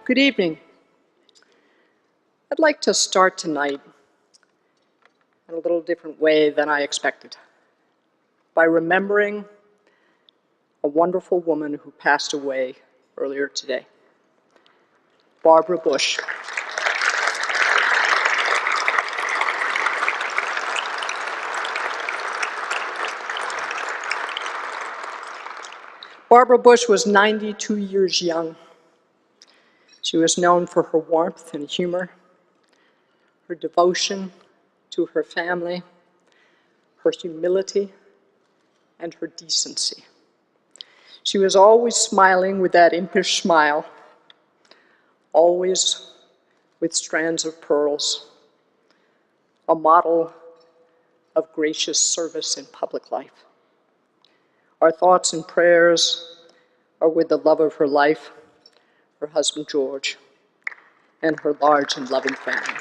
Good evening. I'd like to start tonight in a little different way than I expected, by remembering a wonderful woman who passed away earlier today, Barbara Bush. Barbara Bush was 92 years young. She was known for her warmth and humor, her devotion to her family, her humility, and her decency. She was always smiling with that impish smile, always with strands of pearls, a model of gracious service in public life. Our thoughts and prayers are with the love of her life, her husband George, and her large and loving family.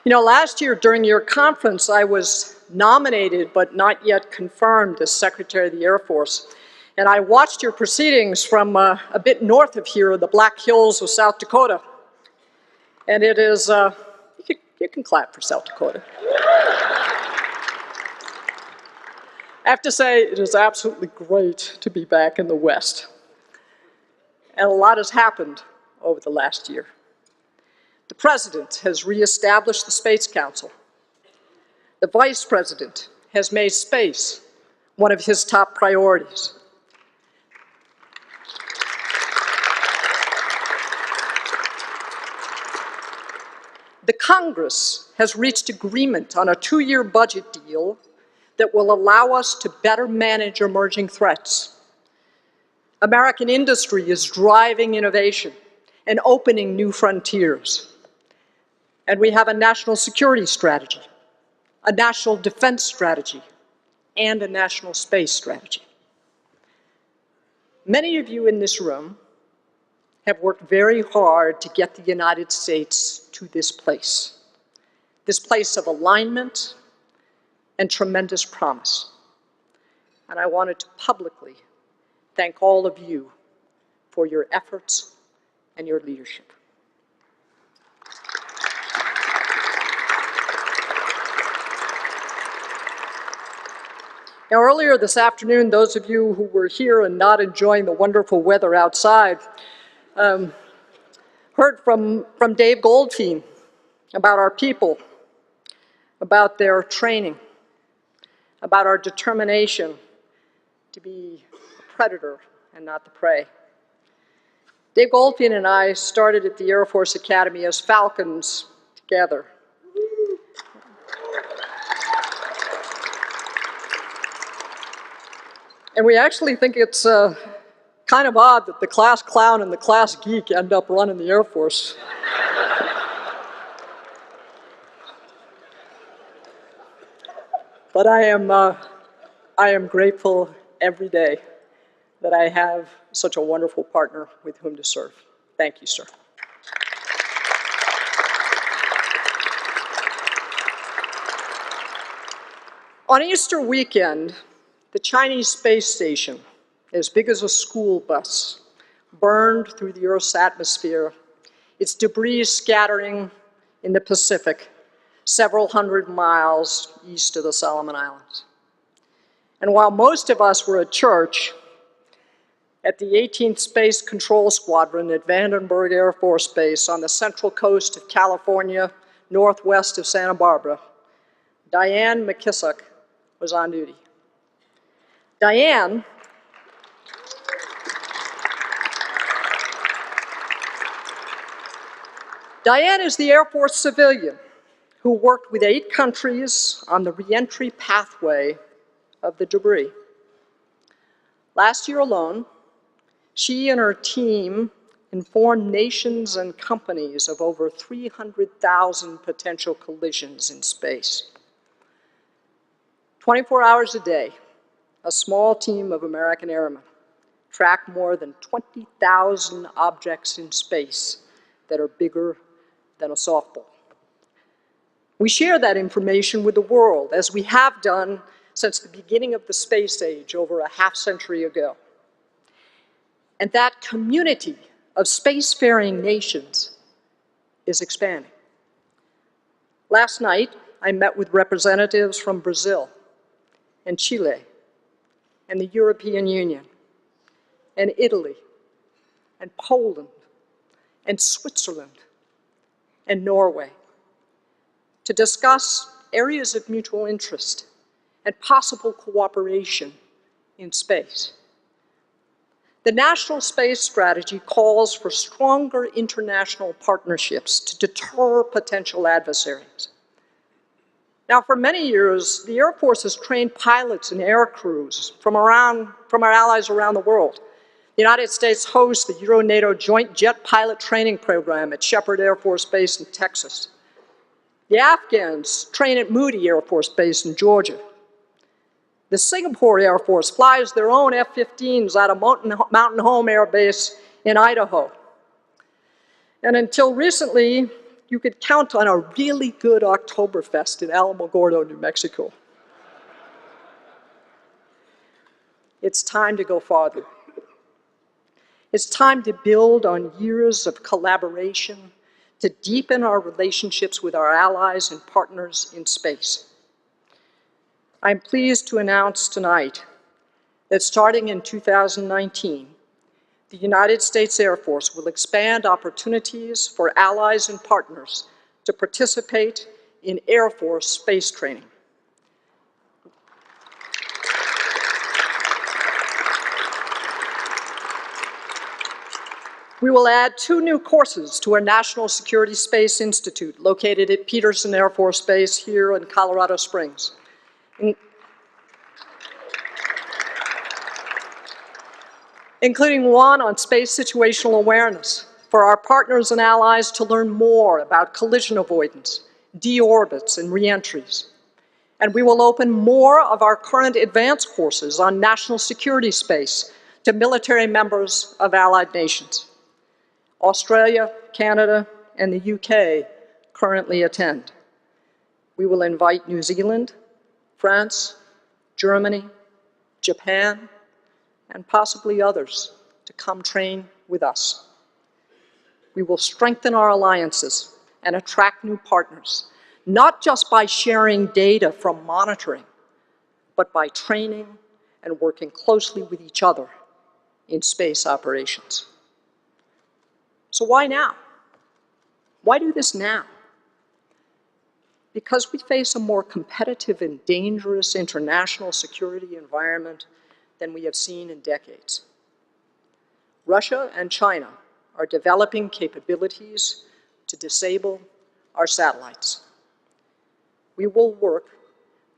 You know, last year during your conference, I was nominated but not yet confirmed as Secretary of the Air Force. And I watched your proceedings from a bit north of here, the Black Hills of South Dakota. And it is, you can clap for South Dakota. I have to say, it is absolutely great to be back in the West. And a lot has happened over the last year. The President has reestablished the Space Council. The Vice President has made space one of his top priorities. The Congress has reached agreement on a 2-year budget deal that will allow us to better manage emerging threats. American industry is driving innovation and opening new frontiers. And we have a national security strategy, a national defense strategy, and a national space strategy. Many of you in this room have worked very hard to get the United States to this place of alignment and tremendous promise. And I wanted to publicly thank all of you for your efforts and your leadership. Now, earlier this afternoon, those of you who were here and not enjoying the wonderful weather outside heard from Dave Goldfein about our people, about their training, about our determination to be a predator and not the prey. Dave Goldfein and I started at the Air Force Academy as Falcons together. And we actually think it's kind of odd that the class clown and the class geek end up running the Air Force. But I am grateful every day that I have such a wonderful partner with whom to serve. Thank you, sir. On Easter weekend, the Chinese space station, as big as a school bus, burned through the Earth's atmosphere, its debris scattering in the Pacific, several hundred miles east of the Solomon Islands. And while most of us were at church, at the 18th Space Control Squadron at Vandenberg Air Force Base on the central coast of California, northwest of Santa Barbara, Diane McKissock was on duty. Diane is the Air Force civilian who worked with 8 countries on the reentry pathway of the debris. Last year alone, she and her team informed nations and companies of over 300,000 potential collisions in space. 24 hours a day, a small team of American airmen tracked more than 20,000 objects in space that are bigger than a softball. We share that information with the world, as we have done since the beginning of the space age over a half-century ago. And that community of spacefaring nations is expanding. Last night, I met with representatives from Brazil and Chile and the European Union and Italy and Poland and Switzerland and Norway to discuss areas of mutual interest and possible cooperation in space. The National Space Strategy calls for stronger international partnerships to deter potential adversaries. Now, for many years, the Air Force has trained pilots and air crews from our allies around the world. The United States hosts the Euro-NATO Joint Jet Pilot Training Program at Shepherd Air Force Base in Texas. The Afghans train at Moody Air Force Base in Georgia. The Singapore Air Force flies their own F-15s out of Mountain Home Air Base in Idaho. And until recently, you could count on a really good Oktoberfest in Alamogordo, New Mexico. It's time to go farther. It's time to build on years of collaboration to deepen our relationships with our allies and partners in space. I'm pleased to announce tonight that starting in 2019, the United States Air Force will expand opportunities for allies and partners to participate in Air Force space training. We will add 2 new courses to our National Security Space Institute located at Peterson Air Force Base here in Colorado Springs. Including one on space situational awareness for our partners and allies to learn more about collision avoidance, deorbits, and reentries. And we will open more of our current advanced courses on national security space to military members of allied nations. Australia, Canada, and the UK currently attend. We will invite New Zealand, France, Germany, Japan, and possibly others to come train with us. We will strengthen our alliances and attract new partners, not just by sharing data from monitoring, but by training and working closely with each other in space operations. So why now? Why do this now? Because we face a more competitive and dangerous international security environment than we have seen in decades. Russia and China are developing capabilities to disable our satellites. We will work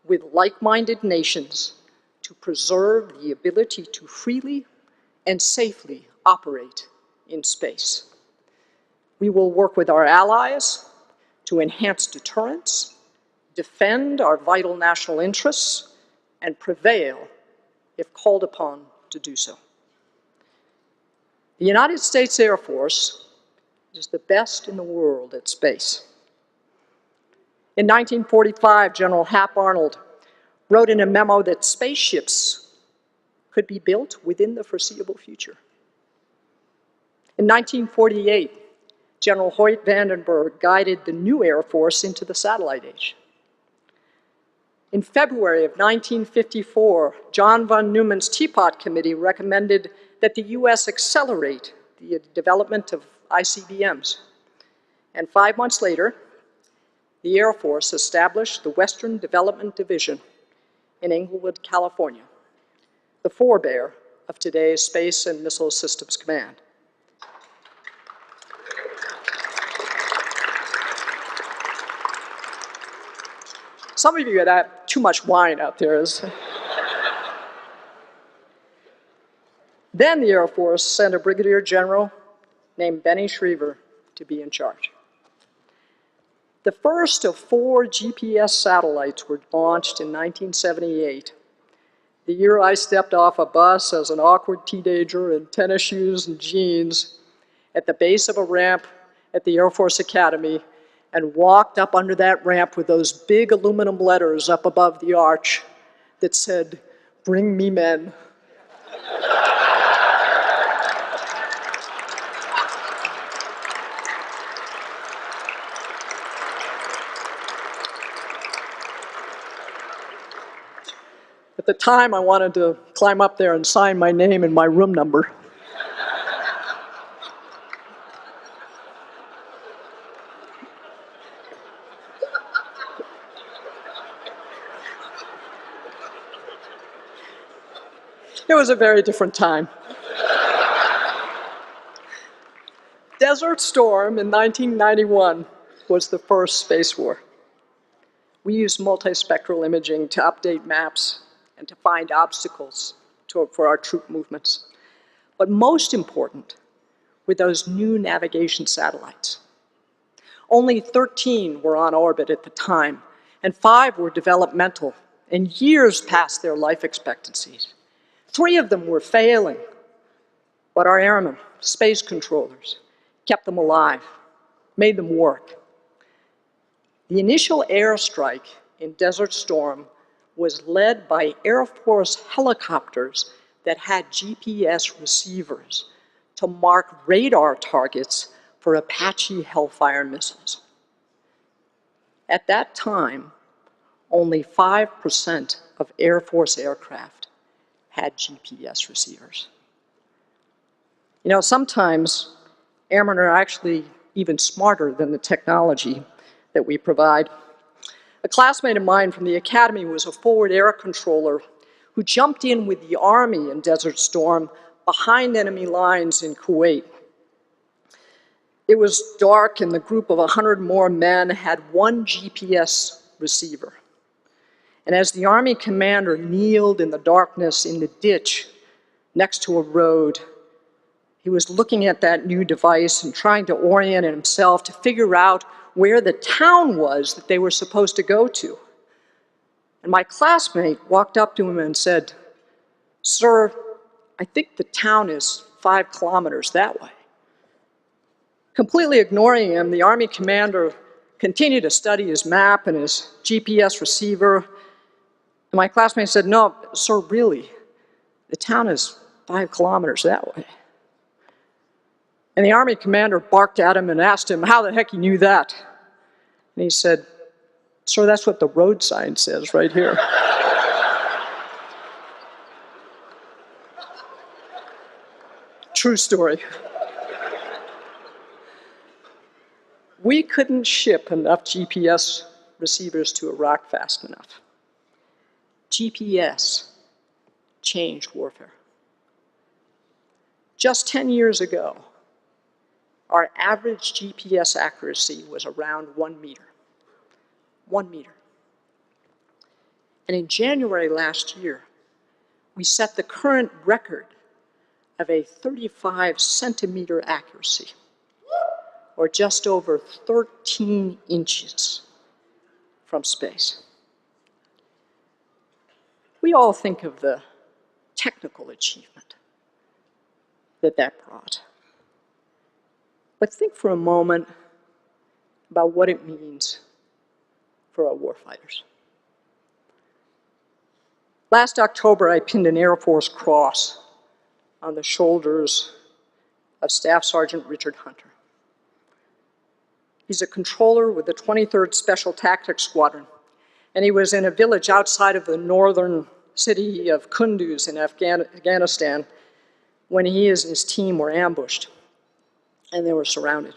with like-minded nations to preserve the ability to freely and safely operate in space. We will work with our allies to enhance deterrence, defend our vital national interests, and prevail if called upon to do so. The United States Air Force is the best in the world at space. In 1945, General Hap Arnold wrote in a memo that spaceships could be built within the foreseeable future. In 1948, General Hoyt Vandenberg guided the new Air Force into the satellite age. In February of 1954, John von Neumann's Teapot Committee recommended that the US accelerate the development of ICBMs. And 5 months later, the Air Force established the Western Development Division in Inglewood, California, the forebear of today's Space and Missile Systems Command. Some of you had too much wine out there. Then the Air Force sent a brigadier general named Benny Schriever to be in charge. The first of 4 GPS satellites were launched in 1978, the year I stepped off a bus as an awkward teenager in tennis shoes and jeans at the base of a ramp at the Air Force Academy and walked up under that ramp with those big aluminum letters up above the arch that said, "Bring me men." At the time, I wanted to climb up there and sign my name and my room number. It was a very different time. Desert Storm in 1991 was the first space war. We used multispectral imaging to update maps and to find obstacles for our troop movements. But most important were those new navigation satellites. Only 13 were on orbit at the time, and 5 were developmental and years past their life expectancies. 3 of them were failing, but our airmen, space controllers, kept them alive, made them work. The initial airstrike in Desert Storm was led by Air Force helicopters that had GPS receivers to mark radar targets for Apache Hellfire missiles. At that time, only 5% of Air Force aircraft had GPS receivers. You know, sometimes airmen are actually even smarter than the technology that we provide. A classmate of mine from the academy was a forward air controller who jumped in with the Army in Desert Storm behind enemy lines in Kuwait. It was dark, and the group of 100 more men had one GPS receiver. And as the Army commander kneeled in the darkness in the ditch next to a road, he was looking at that new device and trying to orient himself to figure out where the town was that they were supposed to go to. And my classmate walked up to him and said, "Sir, I think the town is 5 kilometers that way." Completely ignoring him, the Army commander continued to study his map and his GPS receiver. And my classmate said, "No, sir, really, the town is 5 kilometers that way." And the Army commander barked at him and asked him how the heck he knew that. And he said, "Sir, that's what the road sign says right here." True story. We couldn't ship enough GPS receivers to Iraq fast enough. GPS changed warfare. Just 10 years ago, our average GPS accuracy was around 1 meter. 1 meter. And in January last year, we set the current record of a 35 centimeter accuracy, or just over 13 inches from space. We all think of the technical achievement that brought. But think for a moment about what it means for our warfighters. Last October, I pinned an Air Force cross on the shoulders of Staff Sergeant Richard Hunter. He's a controller with the 23rd Special Tactics Squadron, and he was in a village outside of the northern city of Kunduz in Afghanistan when he and his team were ambushed, and they were surrounded.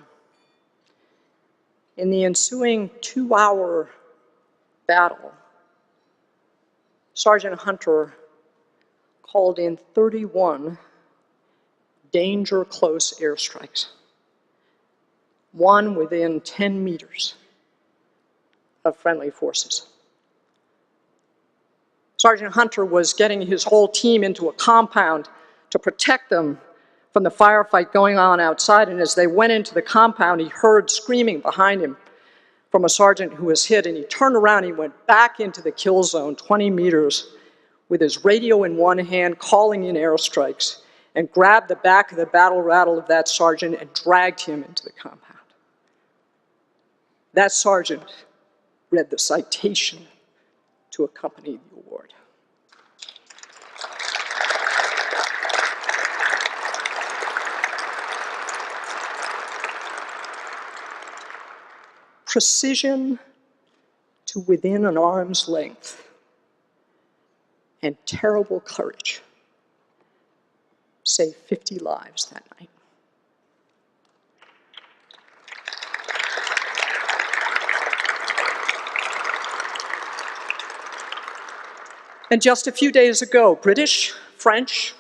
In the ensuing 2-hour battle, Sergeant Hunter called in 31 danger close airstrikes, one within 10 meters of friendly forces. Sergeant Hunter was getting his whole team into a compound to protect them from the firefight going on outside, and as they went into the compound, he heard screaming behind him from a sergeant who was hit, and he turned around, he went back into the kill zone 20 meters with his radio in one hand, calling in airstrikes, and grabbed the back of the battle rattle of that sergeant and dragged him into the compound. That sergeant read the citation to accompany the award. Precision to within an arm's length and terrible courage saved 50 lives that night. And just a few days ago, British, French,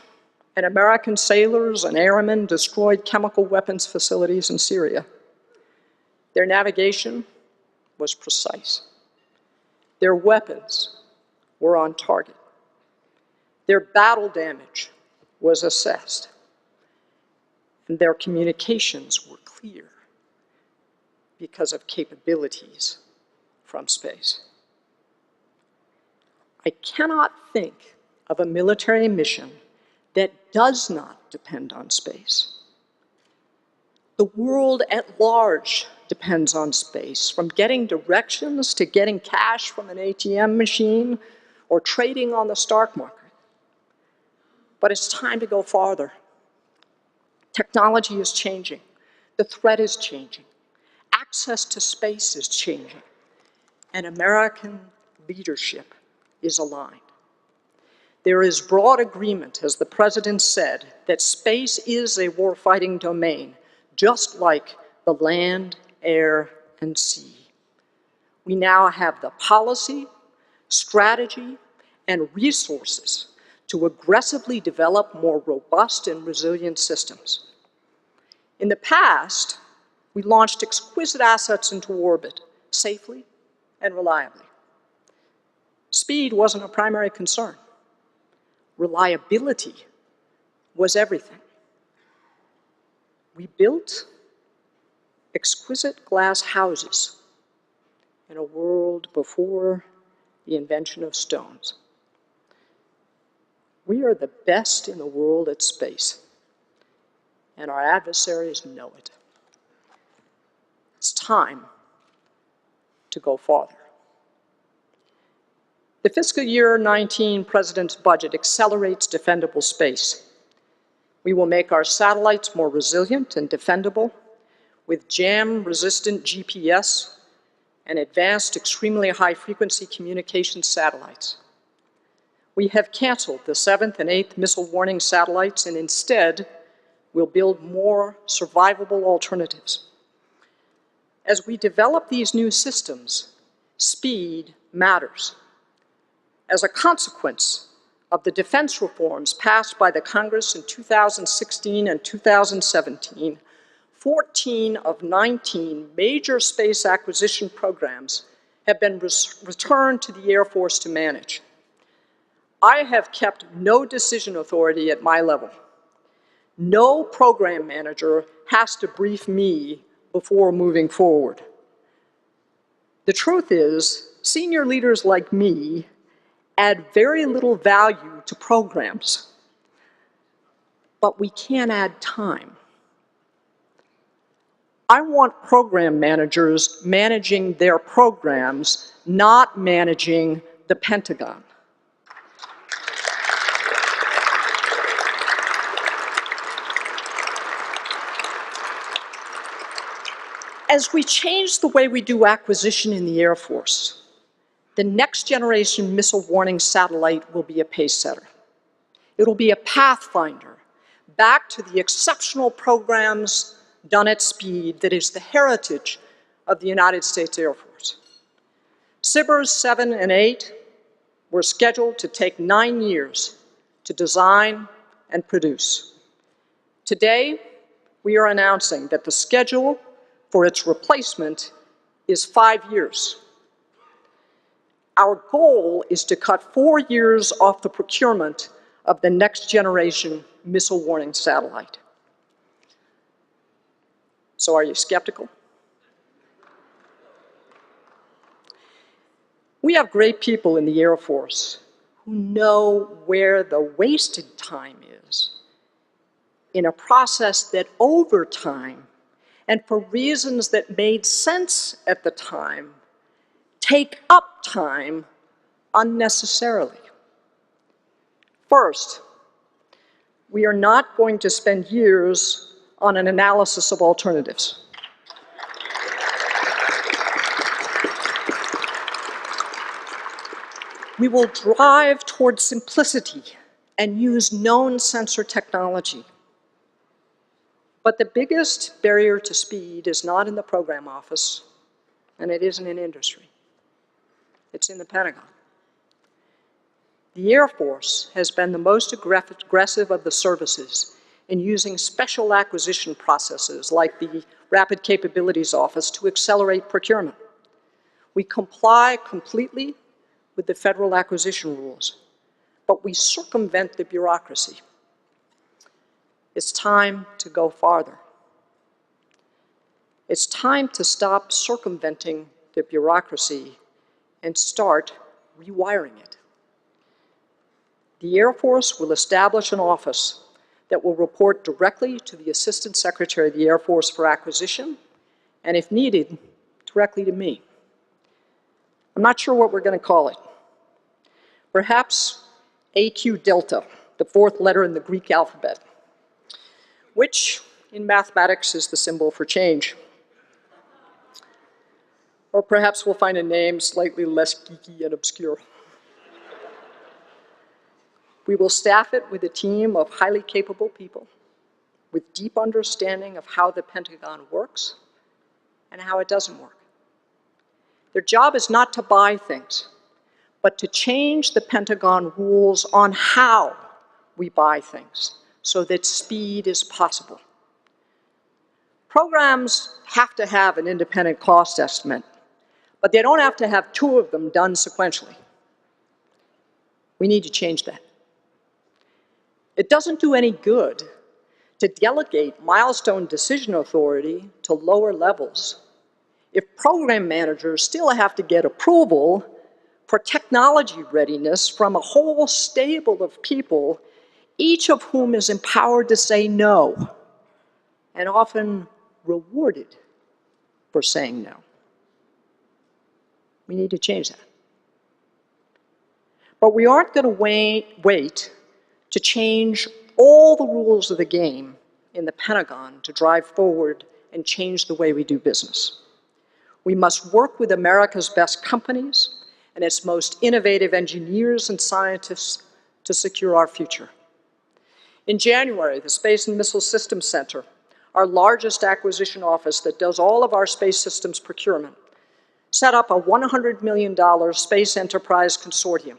and American sailors and airmen destroyed chemical weapons facilities in Syria. Their navigation was precise. Their weapons were on target. Their battle damage was assessed. And their communications were clear because of capabilities from space. I cannot think of a military mission that does not depend on space. The world at large depends on space, from getting directions to getting cash from an ATM machine or trading on the stock market. But it's time to go farther. Technology is changing. The threat is changing. Access to space is changing. And American leadership is aligned. There is broad agreement, as the President said, that space is a warfighting domain, just like the land, air, and sea. We now have the policy, strategy, and resources to aggressively develop more robust and resilient systems. In the past, we launched exquisite assets into orbit safely and reliably. Speed wasn't a primary concern. Reliability was everything. We built exquisite glass houses in a world before the invention of stones. We are the best in the world at space, and our adversaries know it. It's time to go farther. The fiscal year 19 President's budget accelerates defendable space. We will make our satellites more resilient and defendable with jam-resistant GPS and advanced extremely high-frequency communication satellites. We have canceled the 7th and 8th missile warning satellites and instead will build more survivable alternatives. As we develop these new systems, speed matters. As a consequence of the defense reforms passed by the Congress in 2016 and 2017, 14 of 19 major space acquisition programs have been returned to the Air Force to manage. I have kept no decision authority at my level. No program manager has to brief me before moving forward. The truth is, senior leaders like me add very little value to programs, but we can add time. I want program managers managing their programs, not managing the Pentagon. As we change the way we do acquisition in the Air Force, the next generation missile warning satellite will be a pace setter. It'll be a pathfinder back to the exceptional programs done at speed that is the heritage of the United States Air Force. SBIRS 7 and 8 were scheduled to take 9 years to design and produce. Today, we are announcing that the schedule for its replacement is 5 years. Our goal is to cut 4 years off the procurement of the next generation missile warning satellite. So are you skeptical? We have great people in the Air Force who know where the wasted time is in a process that over time and for reasons that made sense at the time, take up time unnecessarily. First, we are not going to spend years on an analysis of alternatives. We will drive towards simplicity and use known sensor technology. But the biggest barrier to speed is not in the program office, and it isn't in industry. It's in the Pentagon. The Air Force has been the most aggressive of the services in using special acquisition processes like the Rapid Capabilities Office to accelerate procurement. We comply completely with the federal acquisition rules, but we circumvent the bureaucracy. It's time to go farther. It's time to stop circumventing the bureaucracy and start rewiring it. The Air Force will establish an office that will report directly to the Assistant Secretary of the Air Force for acquisition, and if needed, directly to me. I'm not sure what we're going to call it. Perhaps AQ Delta, the fourth letter in the Greek alphabet, which in mathematics is the symbol for change. Or perhaps we'll find a name slightly less geeky and obscure. We will staff it with a team of highly capable people with deep understanding of how the Pentagon works and how it doesn't work. Their job is not to buy things, but to change the Pentagon rules on how we buy things so that speed is possible. Programs have to have an independent cost estimate, but they don't have to have two of them done sequentially. We need to change that. It doesn't do any good to delegate milestone decision authority to lower levels if program managers still have to get approval for technology readiness from a whole stable of people, each of whom is empowered to say no, and often rewarded for saying no. We need to change that. But we aren't going to wait to change all the rules of the game in the Pentagon to drive forward and change the way we do business. We must work with America's best companies and its most innovative engineers and scientists to secure our future. In January, the Space and Missile Systems Center, our largest acquisition office that does all of our space systems procurement, set up a $100 million space enterprise consortium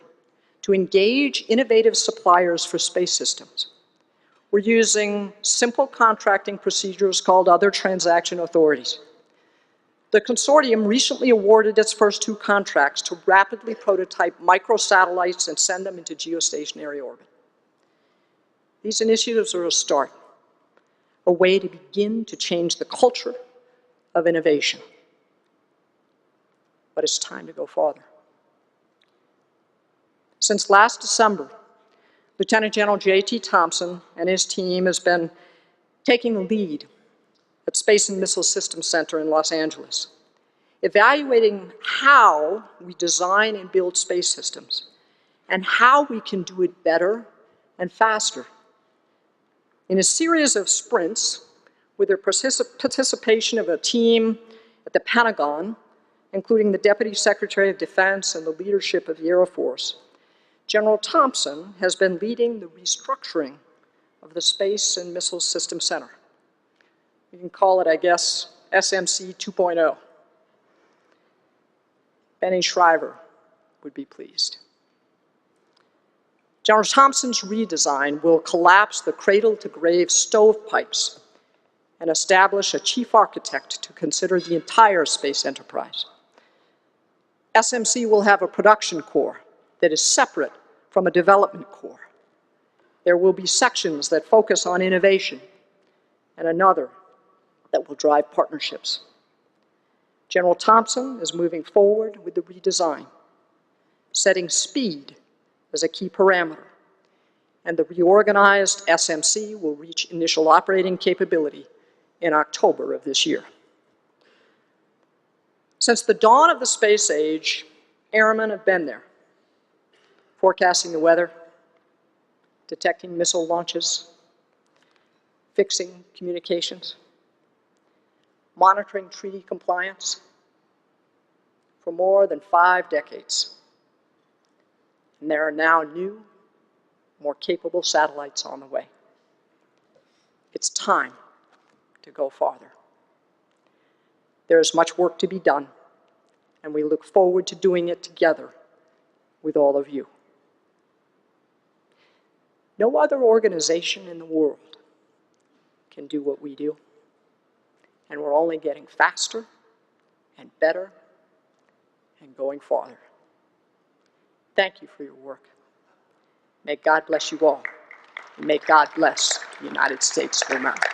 to engage innovative suppliers for space systems. We're using simple contracting procedures called other transaction authorities. The consortium recently awarded its first 2 contracts to rapidly prototype microsatellites and send them into geostationary orbit. These initiatives are a start, a way to begin to change the culture of innovation. But it's time to go farther. Since last December, Lieutenant General J.T. Thompson and his team has been taking the lead at Space and Missile Systems Center in Los Angeles, evaluating how we design and build space systems and how we can do it better and faster. In a series of sprints, with the participation of a team at the Pentagon, including the Deputy Secretary of Defense and the leadership of the Air Force, General Thompson has been leading the restructuring of the Space and Missile Systems Center. You can call it, I guess, SMC 2.0. Benny Shriver would be pleased. General Thompson's redesign will collapse the cradle-to-grave stovepipes and establish a chief architect to consider the entire space enterprise. SMC will have a production core that is separate from a development core. There will be sections that focus on innovation and another that will drive partnerships. General Thompson is moving forward with the redesign, setting speed as a key parameter, and the reorganized SMC will reach initial operating capability in October of this year. Since the dawn of the space age, airmen have been there, forecasting the weather, detecting missile launches, fixing communications, monitoring treaty compliance for more than 5 decades. And there are now new, more capable satellites on the way. It's time to go farther. There is much work to be done, and we look forward to doing it together with all of you. No other organization in the world can do what we do, and we're only getting faster and better and going farther. Thank you for your work. May God bless you all, and may God bless the United States of America.